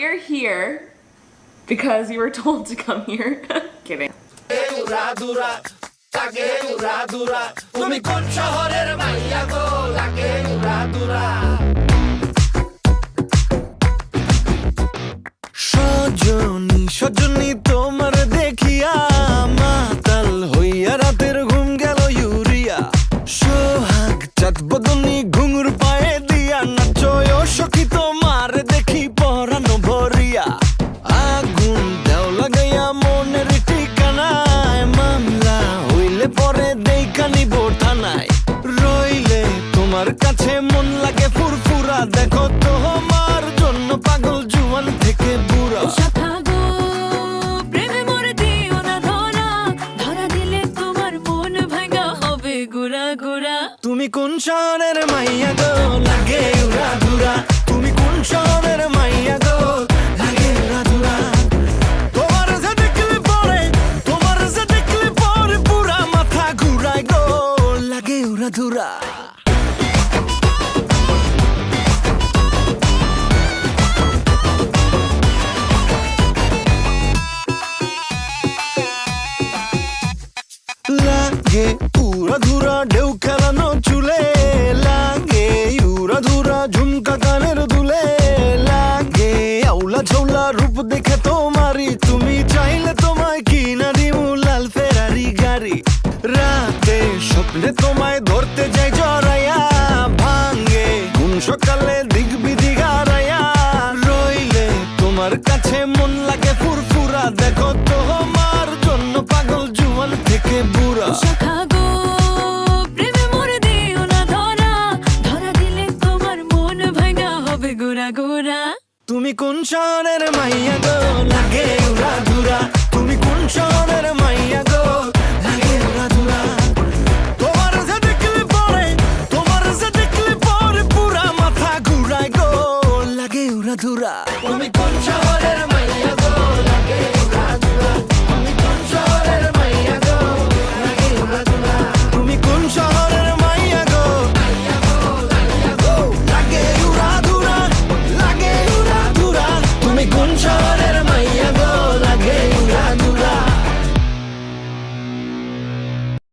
you're here because you were told to come here. Kidding. Sajani Sajani তোমার দেখিয়া মাতাল হইয়া রাতের ঘুম গেল ইউরিয়া সোহাগ চাঁদ বদনী ঘুঙুর পায়ে দিয়া নাচয় সখী তোমার দেখি পরানো ভরিয়া আগুন দেও লাগাইয়া মনের ঠিকানায় মামলা হইলে পরে দেখা নিব থানায় রইলে তোমার কাছে মন লাগে ফুরফুরা দেখো তোমার জন্য পাগল জুয়ান থেকে বুড়া তুমি কোন শহরের মাইয়া গো লাগে উড়া ধুরা তুমি কোন শহরের মাইয়া গো লাগে উড়া ধুরা তোমার যে দেখলে পরে পুরা মাথা ঘুরায় গো লাগে উড়া ধুরা লাগে উড়া ধুরা ঢেউ খেলানো চুলে লাগে উড়া ধুরা ঝুমকা কানের দুলে লাগে আউলা ঝৌলা রূপ দেখে তোমারি তুমি চাইলে তোমায় কিনা দিমু লাল ফেরারি গাড়ি রাতে স্বপ্নে তোমায় ধরতে যাই জড়াইয়া ভাঙ্গে কোন সকালে দিক বিধি গারাইয়া রইলে তোমার কাছে মন লাগে ফুরফুরা দেখো তোমার জন্য পাগল জুয়ান থেকে বুড়া তুমি কোন শহরের মাইয়া গো লাগে উড়া ধুরা তুমি কোন শহরের মাইয়া গো